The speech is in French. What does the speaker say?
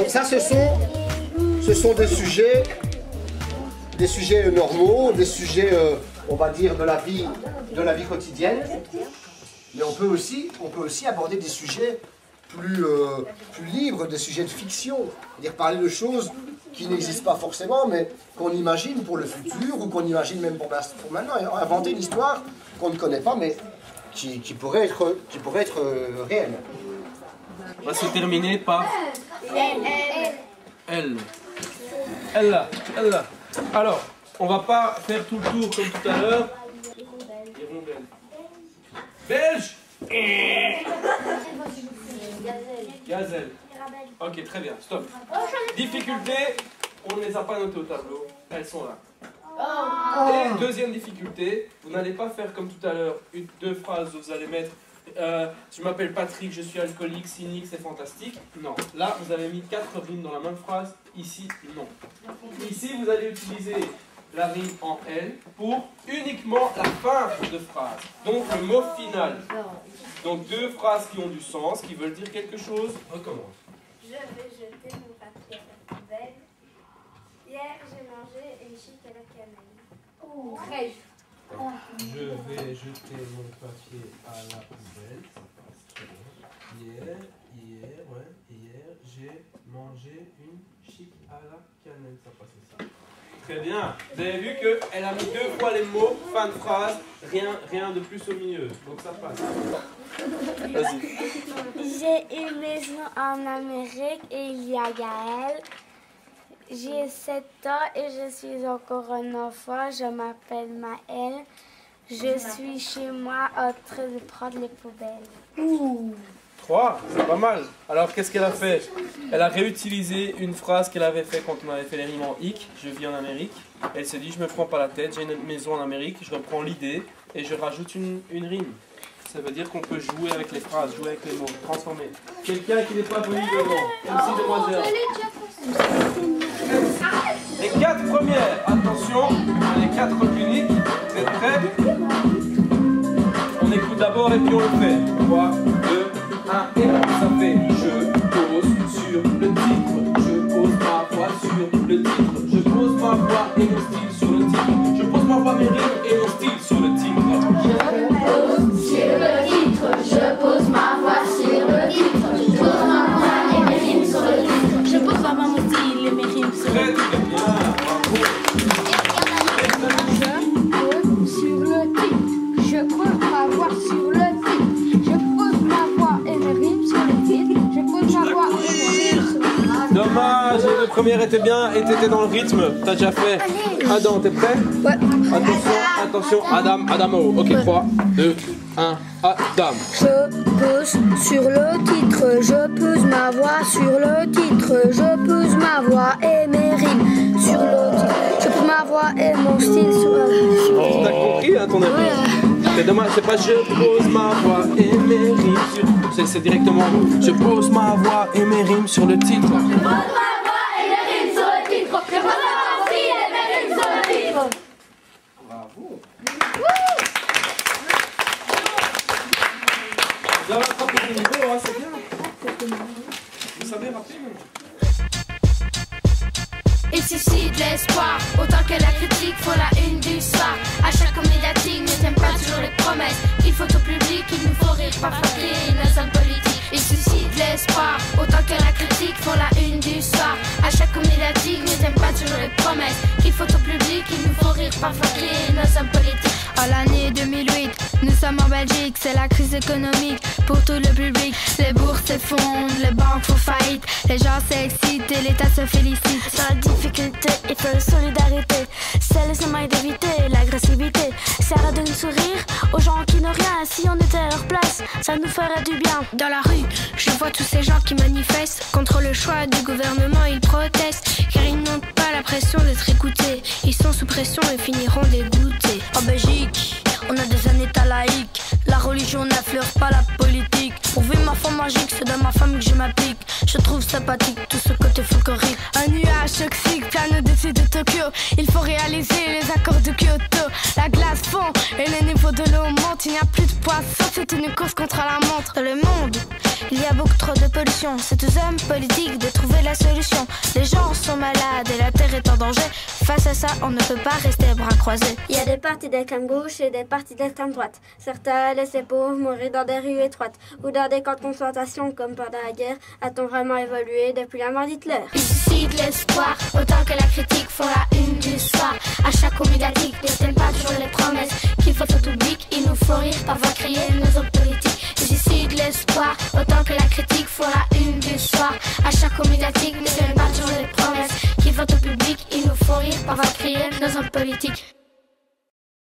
ça, ce sont des sujets normaux, des sujets, on va dire, de la vie quotidienne. Mais on peut aussi aborder des sujets plus libres, des sujets de fiction. C'est-à-dire parler de choses qui n'existent pas forcément, mais qu'on imagine pour le futur, ou qu'on imagine même pour maintenant. Inventer une histoire qu'on ne connaît pas, mais qui pourrait être réelle. On va se terminer par L. L. Alors, on va pas faire tout le tour comme tout à l'heure. Hirondelle. Belge. Gazelle. Ok, très bien, stop. Difficulté, on ne les a pas notées au tableau, elles sont là. Et deuxième difficulté, vous n'allez pas faire comme tout à l'heure, deux phrases où vous allez mettre je m'appelle Patrick, je suis alcoolique, cynique, c'est fantastique. Non, là vous avez mis 4 rimes dans la même phrase, ici non. Ici vous allez utiliser la rime en L pour uniquement la fin de phrase, donc le mot final. Donc deux phrases qui ont du sens, qui veulent dire quelque chose. Recommence. Je vais jeter mon papier à la poubelle. Hier, j'ai mangé une chic à la cannelle. Je vais jeter mon papier à la poubelle. Ça passe très bien. Hier, j'ai mangé une chic à la cannelle. Ça passe ça. Très bien. Vous avez vu qu'elle a mis 2 fois les mots, fin de phrase, rien de plus au milieu. Donc ça passe. Vas-y. J'ai une maison en Amérique et il y a Gaël. J'ai 7 ans et je suis encore un enfant. Je m'appelle Maëlle. Je suis chez moi en train de prendre les poubelles. 3, c'est pas mal. Alors qu'est-ce qu'elle a fait? Elle a réutilisé une phrase qu'elle avait fait quand on avait fait les rimes en hic. Je vis en Amérique. Elle se dit je me prends pas la tête, j'ai une maison en Amérique. Je reprends l'idée et je rajoute une rime. Ça veut dire qu'on peut jouer avec les phrases, jouer avec les mots, transformer. Quelqu'un qui n'est pas venu devant. MC Demoiselle. Les 4 premières, attention, les 4 uniques, vous êtes prêts? On écoute d'abord et puis on le fait. 3, 2, 1 et ça fait. Je pose sur le titre, je pose ma voix sur le titre, je pose ma voix et mon style sur le titre, je pose ma voix, mes rimes et mon style sur le titre. Je pose ma voix sur le titre, je pose ma voix et mes rimes sur le titre, je pose ma voix, mon style et mes rimes sur le titre. Très bien, Sur le titre, je pose ma voix sur le titre, je pose ma voix et mes rimes sur le titre, je pose ma voix et mes rimes sur le titre. Dommage, les 2 premières étaient bien et t'étais dans le rythme. T'as déjà fait. Adam, t'es prêt? Ouais. Attention, Adamo. Ok, 3, 2, 1, Adam. Je pose sur le titre, je pose ma voix sur le titre, je pose ma voix et mes rimes sur le titre, je pose ma voix et mon style sur le titre. T'as compris hein, ton avis? C'est dommage, c'est pas je pose ma voix et mes rimes sur... C'est directement je pose ma voix et mes rimes sur le titre. Je pose ma voix et mes rimes sur le titre, je pose ma voix et mes rimes sur le titre. Bravo. Vous avez rattrapé le niveau, hein, c'est bien. Vous savez rappeler même. Il suscite l'espoir, autant que la critique faut la une du soir. À chaque médiatique ne t'aime pas toujours les promesses. Il faut au public, il nous faut rire, parfois crier nos hommes politiques. Il suscite l'espoir, autant que la critique faut la une du soir. À chaque médiatique ne t'aime pas toujours les promesses. Il faut au public, il nous faut rire, parfois crier nos hommes politiques. En l'année 2008, nous sommes en Belgique, c'est la crise économique pour tout le public. Les bourses s'effondrent, les banques font faillite, les gens s'excitent et l'État se félicite. Dans la difficulté, il faut la solidarité. C'est le moyen d'éviter l'agressivité. Ça donne un sourire aux gens qui n'ont rien. Si on était à leur place, ça nous ferait du bien. Dans la rue, je vois tous ces gens qui manifestent contre le choix du gouvernement. Ils protestent car ils n'ont pas la pression d'être écoutés. Ils sont sous pression et finiront dégoûtés. En Belgique, on a des États laïques. La religion n'affleure pas la politique. Pour vivre ma forme magique, c'est dans ma famille que je m'applique. Je trouve sympathique tout ce côté folklorique. Un nuage toxique plane au-dessus de Tokyo. Il faut réaliser les accords de Kyoto. La glace fond et le niveau de l'eau monte. Il n'y a plus de poissons, c'est une course contre la montre. Dans le monde, Il y a beaucoup trop de pollution, c'est aux hommes politiques de trouver la solution. Les gens sont malades et la terre est en danger. Face à ça, on ne peut pas rester bras croisés. Il y a des partis d'extrême gauche et des partis d'extrême droite. Certains laissent les pauvres mourir dans des rues étroites ou dans des camps de concentration comme pendant la guerre. A-t-on vraiment évolué depuis la mort d'Hitler? Ils suscitent l'espoir, autant que la critique font la une du soir. À chaque coup médiatique, ne tiennent pas toujours les promesses qu'il faut au public. Il nous faut rire, parfois crier nos hommes politiques. Ils suscitent l'espoir, autant que la critique font la une du soir. À chaque coup médiatique, ne tiennent pas toujours les promesses qu'il faut au public. Il nous faut rire, parfois crier nos hommes politiques.